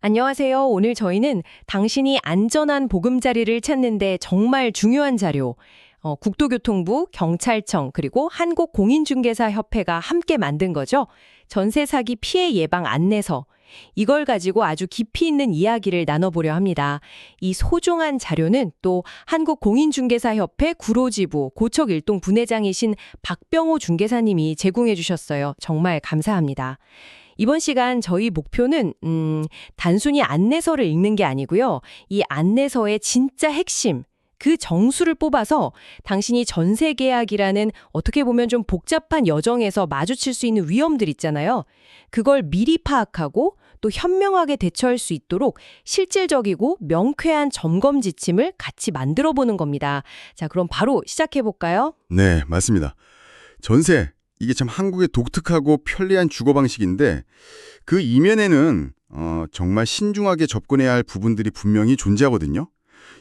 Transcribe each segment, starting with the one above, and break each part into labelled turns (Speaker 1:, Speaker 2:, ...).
Speaker 1: 안녕하세요. 오늘 저희는 당신이 안전한 보금자리를 찾는데 정말 중요한 자료, 국토교통부, 경찰청, 그리고 한국공인중개사협회가 함께 만든 거죠. 전세 사기 피해 예방 안내서. 이걸 가지고 아주 깊이 있는 이야기를 나눠보려 합니다. 이 소중한 자료는 또 한국공인중개사협회 구로지부 고척일동 분회장이신 박병호 중개사님이 제공해 주셨어요. 정말 감사합니다. 이번 시간 저희 목표는 단순히 안내서를 읽는 게 아니고요. 이 안내서의 진짜 핵심, 그 정수를 뽑아서 당신이 전세 계약이라는 어떻게 보면 좀 복잡한 여정에서 마주칠 수 있는 위험들 있잖아요. 그걸 미리 파악하고 또 현명하게 대처할 수 있도록 실질적이고 명쾌한 점검 지침을 같이 만들어 보는 겁니다. 자, 그럼 바로 시작해 볼까요?
Speaker 2: 네, 맞습니다. 전세, 이게 참 한국의 독특하고 편리한 주거 방식인데 그 이면에는 정말 신중하게 접근해야 할 부분들이 분명히 존재하거든요.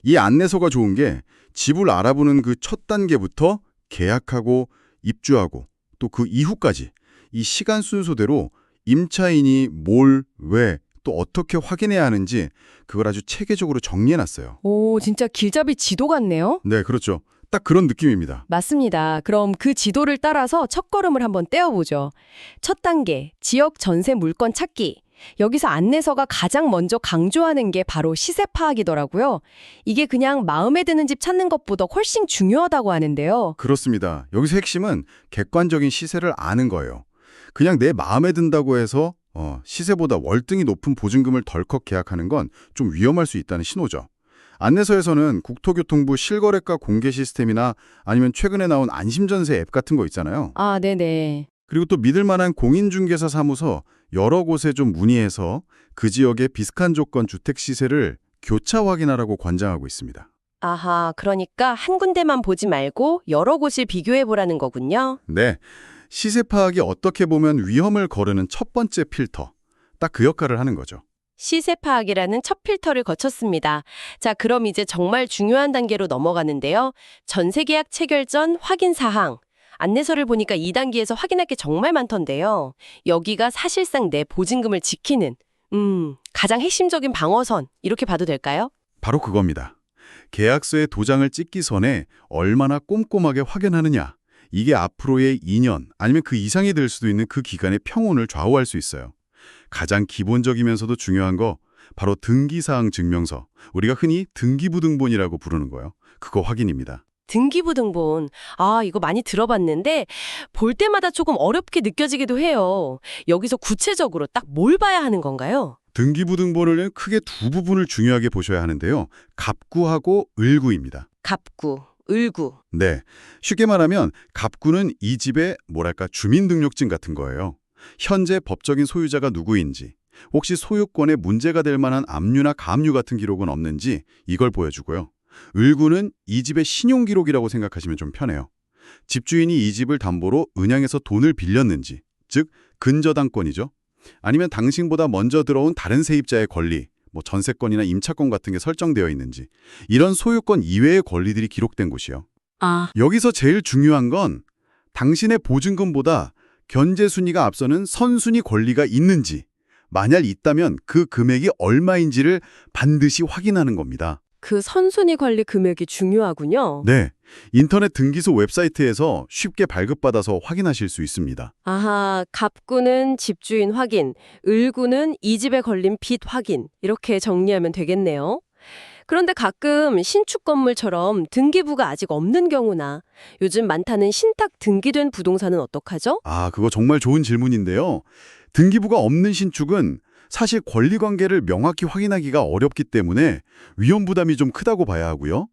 Speaker 2: 이 안내서가 좋은 게 집을 알아보는 그 첫 단계부터 계약하고 입주하고 또 그 이후까지 이 시간 순서대로 임차인이 뭘, 왜, 또 어떻게 확인해야 하는지 그걸 아주 체계적으로 정리해놨어요.
Speaker 1: 오, 진짜 길잡이 지도 같네요.
Speaker 2: 네, 그렇죠. 딱 그런 느낌입니다.
Speaker 1: 맞습니다. 그럼 그 지도를 따라서 첫걸음을 한번 떼어보죠. 첫 단계, 지역 전세 물건 찾기. 여기서 안내서가 가장 먼저 강조하는 게 바로 시세 파악이더라고요. 이게 그냥 마음에 드는 집 찾는 것보다 훨씬 중요하다고 하는데요.
Speaker 2: 그렇습니다. 여기서 핵심은 객관적인 시세를 아는 거예요. 그냥 내 마음에 든다고 해서 시세보다 월등히 높은 보증금을 덜컥 계약하는 건 좀 위험할 수 있다는 신호죠. 안내서에서는 국토교통부 실거래가 공개 시스템이나 아니면 최근에 나온 안심전세 앱 같은 거 있잖아요.
Speaker 1: 아, 네네.
Speaker 2: 그리고 또 믿을 만한 공인중개사 사무소 여러 곳에 좀 문의해서 그 지역의 비슷한 조건 주택 시세를 교차 확인하라고 권장하고 있습니다.
Speaker 1: 아하, 그러니까 한 군데만 보지 말고 여러 곳을 비교해보라는 거군요.
Speaker 2: 네, 시세 파악이 어떻게 보면 위험을 거르는 첫 번째 필터, 딱 그 역할을 하는 거죠.
Speaker 1: 시세 파악이라는 첫 필터를 거쳤습니다. 자, 그럼 이제 정말 중요한 단계로 넘어가는데요. 전세 계약 체결 전 확인 사항. 안내서를 보니까 2단계에서 확인할 게 정말 많던데요. 여기가 사실상 내 보증금을 지키는 가장 핵심적인 방어선 이렇게 봐도 될까요?
Speaker 2: 바로 그겁니다. 계약서에 도장을 찍기 전에 얼마나 꼼꼼하게 확인하느냐. 이게 앞으로의 2년 아니면 그 이상이 될 수도 있는 그 기간의 평온을 좌우할 수 있어요. 가장 기본적이면서도 중요한 거 바로 등기사항 증명서, 우리가 흔히 등기부등본이라고 부르는 거예요. 그거 확인입니다.
Speaker 1: 등기부등본. 아, 이거 많이 들어봤는데 볼 때마다 조금 어렵게 느껴지기도 해요. 여기서 구체적으로 딱 뭘 봐야 하는 건가요?
Speaker 2: 등기부등본을 크게 두 부분을 중요하게 보셔야 하는데요. 갑구하고 을구입니다.
Speaker 1: 갑구, 을구.
Speaker 2: 네, 쉽게 말하면 갑구는 이 집의 뭐랄까 주민등록증 같은 거예요. 현재 법적인 소유자가 누구인지, 혹시 소유권에 문제가 될 만한 압류나 가압류 같은 기록은 없는지 이걸 보여주고요. 을구는 이 집의 신용기록이라고 생각하시면 좀 편해요. 집주인이 이 집을 담보로 은행에서 돈을 빌렸는지, 즉 근저당권이죠. 아니면 당신보다 먼저 들어온 다른 세입자의 권리, 전세권이나 임차권 같은 게 설정되어 있는지, 이런 소유권 이외의 권리들이 기록된 곳이요. 여기서 제일 중요한 건 당신의 보증금보다 견제 순위가 앞서는 선순위 권리가 있는지, 만약 있다면 그 금액이 얼마인지를 반드시 확인하는 겁니다.
Speaker 1: 그 선순위 관리 금액이 중요하군요.
Speaker 2: 네, 인터넷 등기소 웹사이트에서 쉽게 발급받아서 확인하실 수 있습니다.
Speaker 1: 아하, 갑구는 집주인 확인, 을구는 이 집에 걸린 빚 확인. 이렇게 정리하면 되겠네요. 그런데 가끔 신축 건물처럼 등기부가 아직 없는 경우나 요즘 많다는 신탁 등기된 부동산은 어떡하죠?
Speaker 2: 그거 정말 좋은 질문인데요. 등기부가 없는 신축은 사실 권리관계를 명확히 확인하기가 어렵기 때문에 위험 부담이 좀 크다고 봐야 하고요.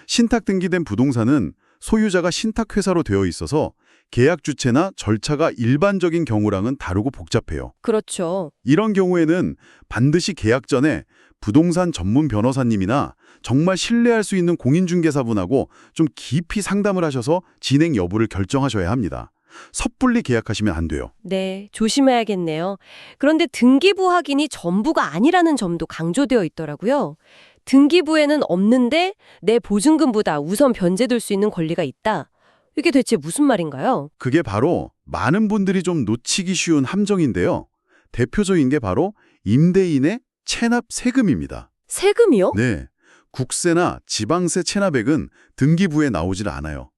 Speaker 2: 신탁 등기된 부동산은 소유자가 신탁회사로 되어 있어서 계약 주체나 절차가 일반적인 경우랑은 다르고 복잡해요.
Speaker 1: 그렇죠.
Speaker 2: 이런 경우에는 반드시 계약 전에 부동산 전문 변호사님이나 정말 신뢰할 수 있는 공인중개사분하고 좀 깊이 상담을 하셔서 진행 여부를 결정하셔야 합니다. 섣불리 계약하시면 안 돼요.
Speaker 1: 네, 조심해야겠네요. 그런데 등기부 확인이 전부가 아니라는 점도 강조되어 있더라고요. 등기부에는 없는데 내 보증금보다 우선 변제될 수 있는 권리가 있다. 이게 대체 무슨 말인가요?
Speaker 2: 그게 바로 많은 분들이 좀 놓치기 쉬운 함정인데요. 대표적인 게 바로 임대인의 체납 세금입니다.
Speaker 1: 세금이요?
Speaker 2: 네, 국세나 지방세 체납액은 등기부에 나오질 않아요.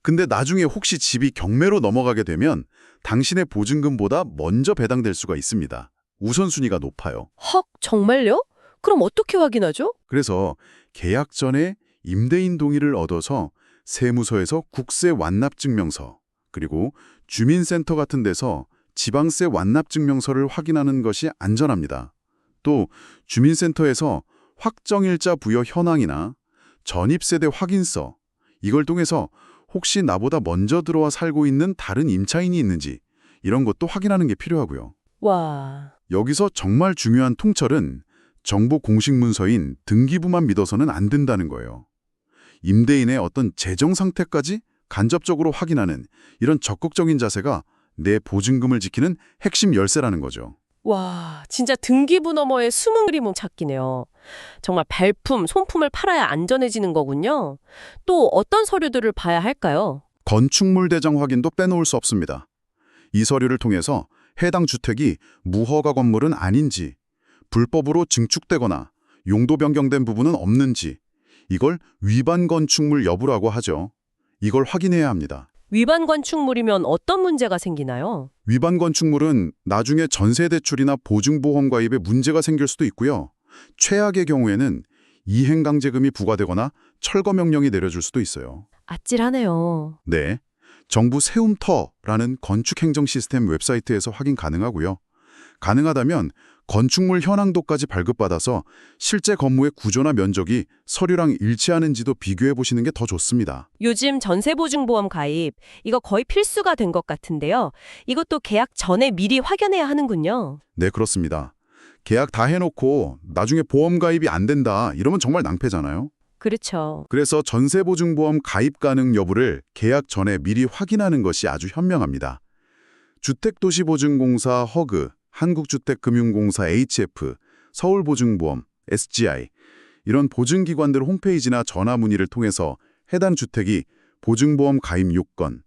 Speaker 2: 근데 나중에 혹시 집이 경매로 넘어가게 되면 당신의 보증금보다 먼저 배당될 수가 있습니다. 우선순위가 높아요.
Speaker 1: 헉, 정말요? 그럼 어떻게 확인하죠?
Speaker 2: 그래서 계약 전에 임대인 동의를 얻어서 세무서에서 국세 완납증명서, 그리고 주민센터 같은 데서 지방세 완납증명서를 확인하는 것이 안전합니다. 또 주민센터에서 확정일자 부여 현황이나 전입세대 확인서, 이걸 통해서 혹시 나보다 먼저 들어와 살고 있는 다른 임차인이 있는지 이런 것도 확인하는 게 필요하고요.
Speaker 1: 와,
Speaker 2: 여기서 정말 중요한 통찰은 정부 공식 문서인 등기부만 믿어서는 안 된다는 거예요. 임대인의 어떤 재정 상태까지 간접적으로 확인하는 이런 적극적인 자세가 내 보증금을 지키는 핵심 열쇠라는 거죠.
Speaker 1: 와, 진짜 등기부 너머의 숨은 그림 찾기네요. 정말 발품, 손품을 팔아야 안전해지는 거군요. 또 어떤 서류들을 봐야 할까요?
Speaker 2: 건축물 대장 확인도 빼놓을 수 없습니다. 이 서류를 통해서 해당 주택이 무허가 건물은 아닌지, 불법으로 증축되거나 용도 변경된 부분은 없는지, 이걸 위반 건축물 여부라고 하죠. 이걸 확인해야 합니다.
Speaker 1: 위반 건축물이면 어떤 문제가 생기나요?
Speaker 2: 위반 건축물은 나중에 전세 대출이나 보증보험 가입에 문제가 생길 수도 있고요. 최악의 경우에는 이행강제금이 부과되거나 철거 명령이 내려질 수도 있어요.
Speaker 1: 아찔하네요.
Speaker 2: 네, 정부 세움터라는 건축행정 시스템 웹사이트에서 확인 가능하고요. 가능하다면 건축물 현황도까지 발급받아서 실제 건물의 구조나 면적이 서류랑 일치하는지도 비교해 보시는 게 더 좋습니다.
Speaker 1: 요즘 전세보증보험 가입, 이거 거의 필수가 된 것 같은데요. 이것도 계약 전에 미리 확인해야 하는군요.
Speaker 2: 네, 그렇습니다. 계약 다 해놓고 나중에 보험 가입이 안 된다 이러면 정말 낭패잖아요.
Speaker 1: 그렇죠.
Speaker 2: 그래서 전세보증보험 가입 가능 여부를 계약 전에 미리 확인하는 것이 아주 현명합니다. 주택도시보증공사 허그, 한국주택금융공사 HF, 서울보증보험, SGI 이런 보증기관들 홈페이지나 전화 문의를 통해서 해당 주택이 보증보험 가입 요건,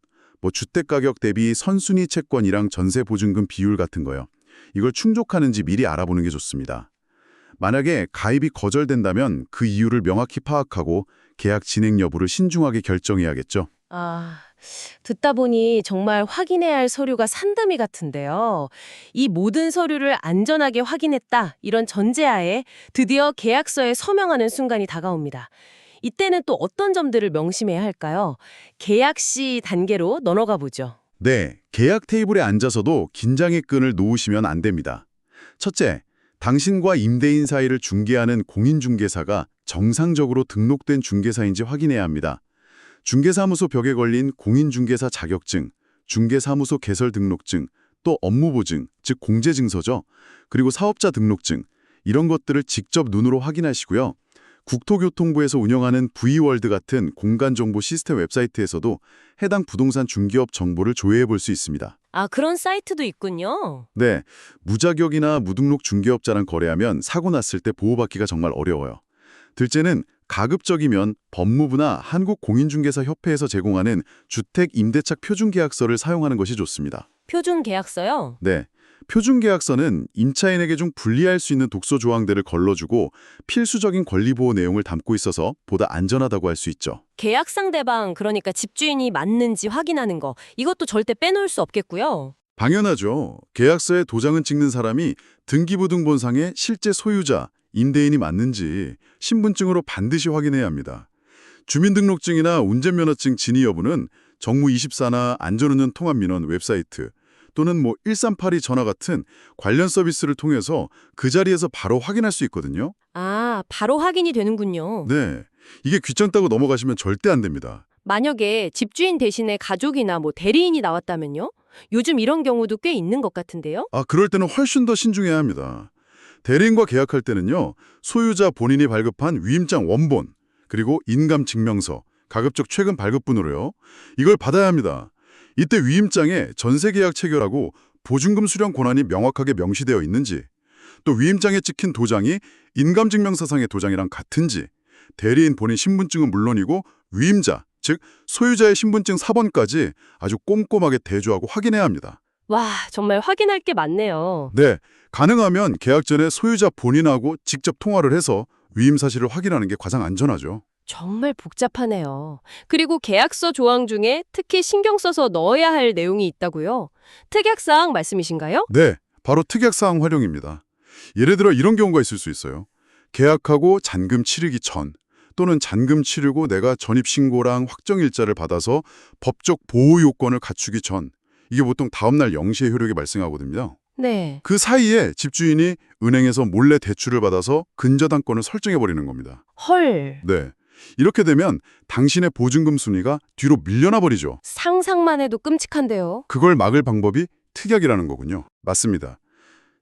Speaker 2: 주택가격 대비 선순위 채권이랑 전세보증금 비율 같은 거요. 이걸 충족하는지 미리 알아보는 게 좋습니다. 만약에 가입이 거절된다면 그 이유를 명확히 파악하고 계약 진행 여부를 신중하게 결정해야겠죠.
Speaker 1: 듣다 보니 정말 확인해야 할 서류가 산더미 같은데요. 이 모든 서류를 안전하게 확인했다, 이런 전제하에 드디어 계약서에 서명하는 순간이 다가옵니다. 이때는 또 어떤 점들을 명심해야 할까요? 계약 시 단계로 넘어가 보죠.
Speaker 2: 네, 계약 테이블에 앉아서도 긴장의 끈을 놓으시면 안 됩니다. 첫째, 당신과 임대인 사이를 중개하는 공인중개사가 정상적으로 등록된 중개사인지 확인해야 합니다. 중개사무소 벽에 걸린 공인중개사 자격증, 중개사무소 개설 등록증, 또 업무보증, 즉 공제증서죠. 그리고 사업자 등록증, 이런 것들을 직접 눈으로 확인하시고요. 국토교통부에서 운영하는 V월드 같은 공간정보 시스템 웹사이트에서도 해당 부동산 중개업 정보를 조회해 볼 수 있습니다.
Speaker 1: 그런 사이트도 있군요.
Speaker 2: 네, 무자격이나 무등록 중개업자랑 거래하면 사고 났을 때 보호받기가 정말 어려워요. 둘째는 가급적이면 법무부나 한국공인중개사협회에서 제공하는 주택임대차 표준계약서를 사용하는 것이 좋습니다.
Speaker 1: 표준 계약서요?
Speaker 2: 네, 표준계약서는 임차인에게 좀 불리할 수 있는 독소 조항들을 걸러주고 필수적인 권리보호 내용을 담고 있어서 보다 안전하다고 할 수 있죠.
Speaker 1: 계약 상대방, 그러니까 집주인이 맞는지 확인하는 거, 이것도 절대 빼놓을 수 없겠고요.
Speaker 2: 당연하죠. 계약서에 도장을 찍는 사람이 등기부 등본상의 실제 소유자, 임대인이 맞는지 신분증으로 반드시 확인해야 합니다. 주민등록증이나 운전면허증 진위 여부는 정무24나 안전운전 통합민원 웹사이트 또는 1382 전화 같은 관련 서비스를 통해서 그 자리에서 바로 확인할 수 있거든요.
Speaker 1: 바로 확인이 되는군요.
Speaker 2: 네, 이게 귀찮다고 넘어가시면 절대 안 됩니다.
Speaker 1: 만약에 집주인 대신에 가족이나 대리인이 나왔다면요? 요즘 이런 경우도 꽤 있는 것 같은데요?
Speaker 2: 그럴 때는 훨씬 더 신중해야 합니다. 대리인과 계약할 때는요, 소유자 본인이 발급한 위임장 원본, 그리고 인감증명서, 가급적 최근 발급분으로요. 이걸 받아야 합니다. 이때 위임장에 전세계약 체결하고 보증금 수령 권한이 명확하게 명시되어 있는지, 또 위임장에 찍힌 도장이 인감증명서상의 도장이랑 같은지, 대리인 본인 신분증은 물론이고 위임자, 즉 소유자의 신분증 사본까지 아주 꼼꼼하게 대조하고 확인해야 합니다.
Speaker 1: 와, 정말 확인할 게 많네요.
Speaker 2: 네, 가능하면 계약 전에 소유자 본인하고 직접 통화를 해서 위임 사실을 확인하는 게 가장 안전하죠.
Speaker 3: 정말 복잡하네요. 그리고 계약서 조항 중에 특히 신경 써서 넣어야 할 내용이 있다고요? 특약사항 말씀이신가요?
Speaker 2: 네, 바로 특약사항 활용입니다. 예를 들어 이런 경우가 있을 수 있어요. 계약하고 잔금 치르기 전 또는 잔금 치르고 내가 전입신고랑 확정일자를 받아서 법적 보호 요건을 갖추기 전, 이게 보통 다음날 0시에 효력이 발생하거든요.
Speaker 3: 네.
Speaker 2: 그 사이에 집주인이 은행에서 몰래 대출을 받아서 근저당권을 설정해버리는 겁니다.
Speaker 3: 헐.
Speaker 2: 네. 이렇게 되면 당신의 보증금 순위가 뒤로 밀려나 버리죠.
Speaker 3: 상상만 해도 끔찍한데요.
Speaker 2: 그걸 막을 방법이 특약이라는 거군요. 맞습니다.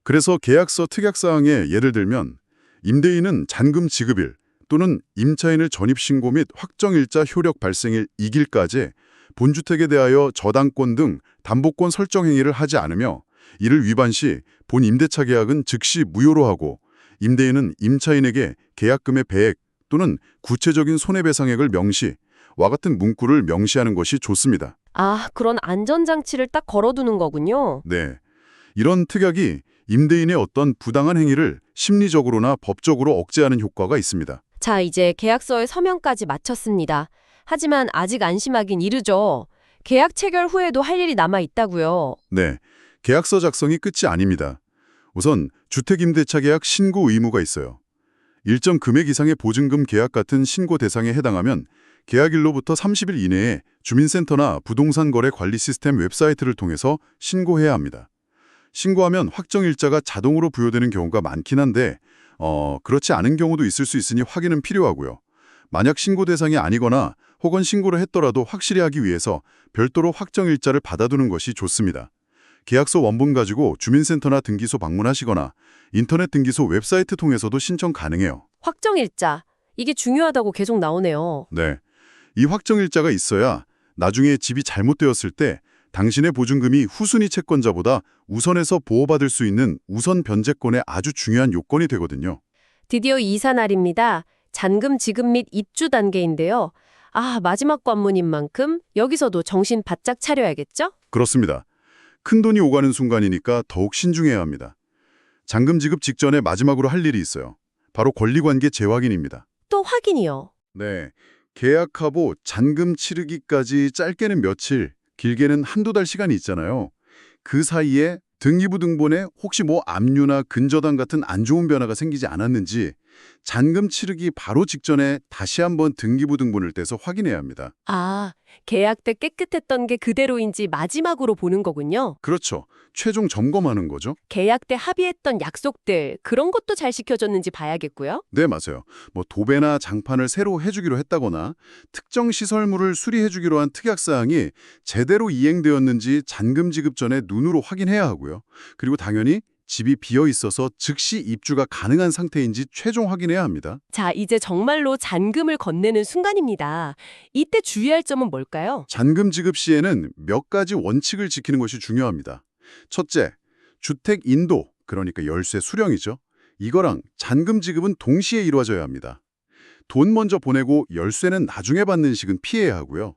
Speaker 2: 그래서 계약서 특약사항에 예를 들면 임대인은 잔금 지급일 또는 임차인을 전입신고 및 확정일자 효력 발생일 이길까지 본주택에 대하여 저당권 등 담보권 설정 행위를 하지 않으며 이를 위반 시 본 임대차 계약은 즉시 무효로 하고 임대인은 임차인에게 계약금의 배액 또는 구체적인 손해배상액을 명시와 같은 문구를 명시하는 것이 좋습니다.
Speaker 3: 아, 그런 안전장치를 딱 걸어두는 거군요.
Speaker 2: 네. 이런 특약이 임대인의 어떤 부당한 행위를 심리적으로나 법적으로 억제하는 효과가 있습니다.
Speaker 3: 자, 이제 계약서의 서명까지 마쳤습니다. 하지만 아직 안심하긴 이르죠. 계약 체결 후에도 할 일이 남아 있다고요.
Speaker 2: 네. 계약서 작성이 끝이 아닙니다. 우선 주택임대차 계약 신고 의무가 있어요. 일정 금액 이상의 보증금 계약 같은 신고 대상에 해당하면 계약일로부터 30일 이내에 주민센터나 부동산 거래 관리 시스템 웹사이트를 통해서 신고해야 합니다. 신고하면 확정일자가 자동으로 부여되는 경우가 많긴 한데 그렇지 않은 경우도 있을 수 있으니 확인은 필요하고요. 만약 신고 대상이 아니거나 혹은 신고를 했더라도 확실히 하기 위해서 별도로 확정일자를 받아두는 것이 좋습니다. 계약서 원본 가지고 주민센터나 등기소 방문하시거나 인터넷 등기소 웹사이트 통해서도 신청 가능해요.
Speaker 3: 확정일자. 이게 중요하다고 계속 나오네요.
Speaker 2: 네. 이 확정일자가 있어야 나중에 집이 잘못되었을 때 당신의 보증금이 후순위 채권자보다 우선해서 보호받을 수 있는 우선 변제권의 아주 중요한 요건이 되거든요.
Speaker 3: 드디어 이사 날입니다. 잔금 지급 및 입주 단계인데요. 아, 마지막 관문인 만큼 여기서도 정신 바짝 차려야겠죠?
Speaker 2: 그렇습니다. 큰돈이 오가는 순간이니까 더욱 신중해야 합니다. 잔금 지급 직전에 마지막으로 할 일이 있어요. 바로 권리관계 재확인입니다.
Speaker 3: 또 확인이요.
Speaker 2: 네. 계약하고 잔금 치르기까지 짧게는 며칠, 길게는 한두 달 시간이 있잖아요. 그 사이에 등기부등본에 혹시 압류나 근저당 같은 안 좋은 변화가 생기지 않았는지 잔금 치르기 바로 직전에 다시 한번 등기부등본을 떼서 확인해야 합니다.
Speaker 3: 아, 계약 때 깨끗했던 게 그대로인지 마지막으로 보는 거군요.
Speaker 2: 그렇죠. 최종 점검하는 거죠.
Speaker 3: 계약 때 합의했던 약속들, 그런 것도 잘 지켜졌는지 봐야겠고요.
Speaker 2: 네, 맞아요. 도배나 장판을 새로 해주기로 했다거나 특정 시설물을 수리해주기로 한 특약사항이 제대로 이행되었는지 잔금 지급 전에 눈으로 확인해야 하고요. 그리고 당연히 집이 비어 있어서 즉시 입주가 가능한 상태인지 최종 확인해야 합니다.
Speaker 3: 자, 이제 정말로 잔금을 건네는 순간입니다. 이때 주의할 점은 뭘까요?
Speaker 2: 잔금 지급 시에는 몇 가지 원칙을 지키는 것이 중요합니다. 첫째, 주택 인도, 그러니까 열쇠 수령이죠. 이거랑 잔금 지급은 동시에 이루어져야 합니다. 돈 먼저 보내고 열쇠는 나중에 받는 식은 피해야 하고요.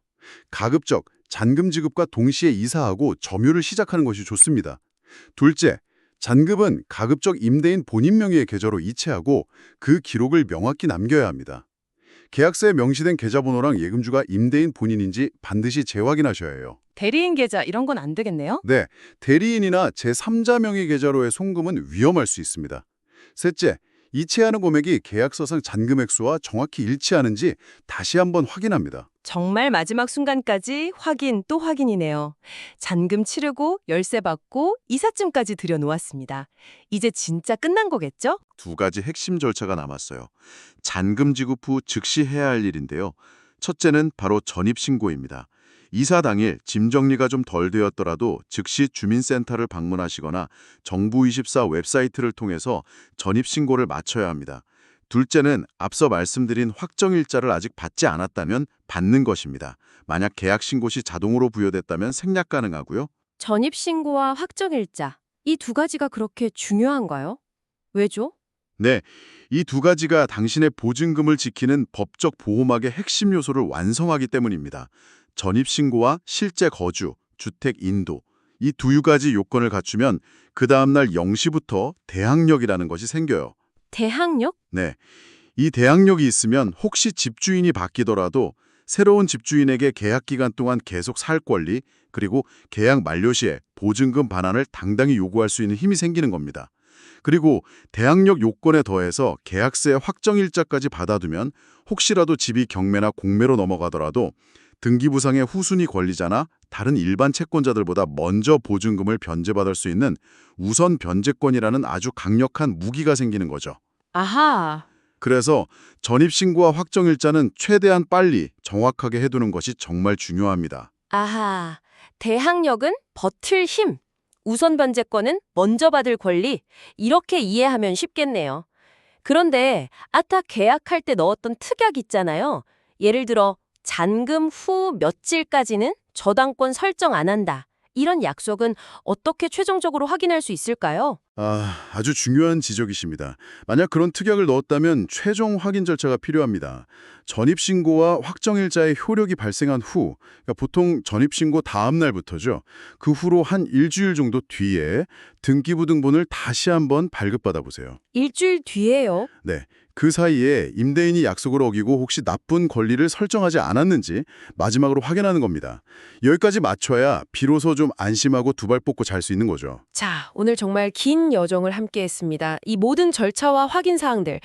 Speaker 2: 가급적 잔금 지급과 동시에 이사하고 점유를 시작하는 것이 좋습니다. 둘째, 잔금은 가급적 임대인 본인 명의의 계좌로 이체하고 그 기록을 명확히 남겨야 합니다. 계약서에 명시된 계좌번호랑 예금주가 임대인 본인인지 반드시 재확인하셔야 해요.
Speaker 1: 대리인 계좌 이런 건 안 되겠네요?
Speaker 2: 네, 대리인이나 제3자 명의 계좌로의 송금은 위험할 수 있습니다. 셋째, 이체하는 금액이 계약서상 잔금 액수와 정확히 일치하는지 다시 한번 확인합니다.
Speaker 1: 정말 마지막 순간까지 확인 또 확인이네요. 잔금 치르고 열쇠 받고 이삿짐까지 들여놓았습니다. 이제 진짜 끝난 거겠죠?
Speaker 4: 두 가지 핵심 절차가 남았어요. 잔금 지급 후 즉시 해야 할 일인데요. 첫째는 바로 전입신고입니다. 이사 당일 짐 정리가 좀 덜 되었더라도 즉시 주민센터를 방문하시거나 정부24 웹사이트를 통해서 전입신고를 마쳐야 합니다. 둘째는 앞서 말씀드린 확정일자를 아직 받지 않았다면 받는 것입니다. 만약 계약 신고 시 자동으로 부여됐다면 생략 가능하고요.
Speaker 3: 전입신고와 확정일자, 이 두 가지가 그렇게 중요한가요? 왜죠?
Speaker 4: 네, 이 두 가지가 당신의 보증금을 지키는 법적 보호막의 핵심 요소를 완성하기 때문입니다. 전입신고와 실제 거주, 주택 인도, 이 두 가지 요건을 갖추면 그 다음날 0시부터 대항력이라는 것이 생겨요.
Speaker 3: 대항력?
Speaker 4: 네, 이 대항력이 있으면 혹시 집주인이 바뀌더라도 새로운 집주인에게 계약 기간 동안 계속 살 권리, 그리고 계약 만료 시에 보증금 반환을 당당히 요구할 수 있는 힘이 생기는 겁니다. 그리고 대항력 요건에 더해서 계약서의 확정일자까지 받아두면 혹시라도 집이 경매나 공매로 넘어가더라도 등기부상의 후순위 권리자나 다른 일반 채권자들보다 먼저 보증금을 변제받을 수 있는 우선 변제권이라는 아주 강력한 무기가 생기는 거죠.
Speaker 3: 아하.
Speaker 4: 그래서 전입신고와 확정일자는 최대한 빨리 정확하게 해두는 것이 정말 중요합니다.
Speaker 3: 아하. 대항력은 버틸 힘, 우선 변제권은 먼저 받을 권리, 이렇게 이해하면 쉽겠네요. 그런데 아까 계약할 때 넣었던 특약 있잖아요. 예를 들어 잔금 후 며칠까지는 저당권 설정 안 한다. 이런 약속은 어떻게 최종적으로 확인할 수 있을까요?
Speaker 2: 아주 중요한 지적이십니다. 만약 그런 특약을 넣었다면 최종 확인 절차가 필요합니다. 전입신고와 확정일자의 효력이 발생한 후, 그러니까 보통 전입신고 다음 날부터죠. 그 후로 한 일주일 정도 뒤에 등기부등본을 다시 한번 발급받아 보세요.
Speaker 3: 일주일 뒤에요.
Speaker 2: 네, 그 사이에 임대인이 약속을 어기고 혹시 나쁜 권리를 설정하지 않았는지 마지막으로 확인하는 겁니다. 여기까지 맞춰야 비로소 좀 안심하고 두 발 뻗고 잘 수 있는 거죠.
Speaker 3: 자, 오늘 정말 긴 여정을 함께 했습니다. 이 모든 절차와 확인 사항들,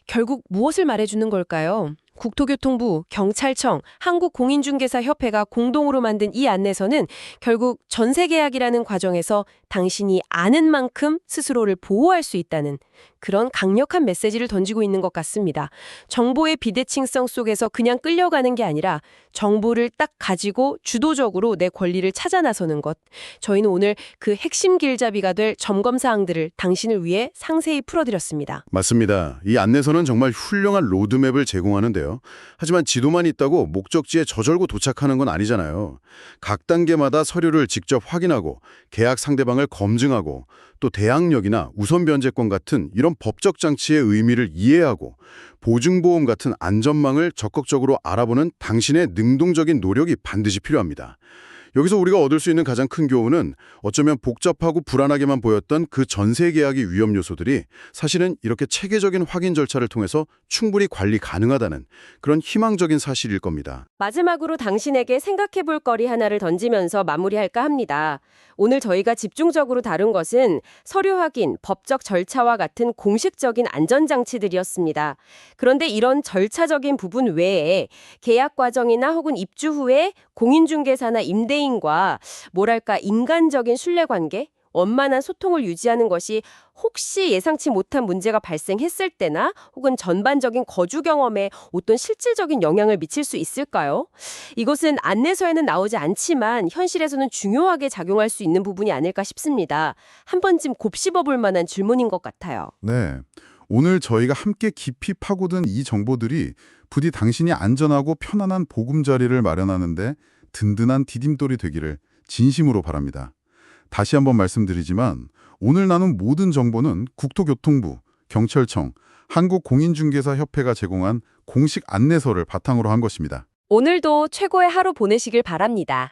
Speaker 3: 결국 무엇을 말해주는 걸까요? 국토교통부, 경찰청, 한국공인중개사협회가 공동으로 만든 이 안내서는 결국 전세계약이라는 과정에서 당신이 아는 만큼 스스로를 보호할 수 있다는 그런 강력한 메시지를 던지고 있는 것 같습니다. 정보의 비대칭성 속에서 그냥 끌려가는 게 아니라 정보를 딱 가지고 주도적으로 내 권리를 찾아 나서는 것. 저희는 오늘 그 핵심 길잡이가 될 점검 사항들을 당신을 위해 상세히 풀어드렸습니다.
Speaker 2: 맞습니다. 이 안내서는 정말 훌륭한 로드맵을 제공하는데요. 하지만 지도만 있다고 목적지에 저절고 도착하는 건 아니잖아요. 각 단계마다 서류를 직접 확인하고 계약 상대방을 검증하고 또 대항력이나 우선 변제권 같은 이런 법적 장치의 의미를 이해하고 보증보험 같은 안전망을 적극적으로 알아보는 당신의 능동적인 노력이 반드시 필요합니다. 여기서 우리가 얻을 수 있는 가장 큰 교훈은 어쩌면 복잡하고 불안하게만 보였던 그 전세 계약의 위험 요소들이 사실은 이렇게 체계적인 확인 절차를 통해서 충분히 관리 가능하다는 그런 희망적인 사실일 겁니다.
Speaker 3: 마지막으로 당신에게 생각해 볼 거리 하나를 던지면서 마무리할까 합니다. 오늘 저희가 집중적으로 다룬 것은 서류 확인, 법적 절차와 같은 공식적인 안전장치들이었습니다. 그런데 이런 절차적인 부분 외에 계약 과정이나 혹은 입주 후에 공인중개사나 임대인과 뭐랄까 인간적인 신뢰관계, 원만한 소통을 유지하는 것이 혹시 예상치 못한 문제가 발생했을 때나 혹은 전반적인 거주 경험에 어떤 실질적인 영향을 미칠 수 있을까요? 이것은 안내서에는 나오지 않지만 현실에서는 중요하게 작용할 수 있는 부분이 아닐까 싶습니다. 한 번쯤 곱씹어볼 만한 질문인 것 같아요.
Speaker 2: 네, 오늘 저희가 함께 깊이 파고든 이 정보들이 부디 당신이 안전하고 편안한 보금자리를 마련하는데 든든한 디딤돌이 되기를 진심으로 바랍니다. 다시 한번 말씀드리지만 오늘 나눈 모든 정보는 국토교통부, 경찰청, 한국공인중개사협회가 제공한 공식 안내서를 바탕으로 한 것입니다.
Speaker 3: 오늘도 최고의 하루 보내시길 바랍니다.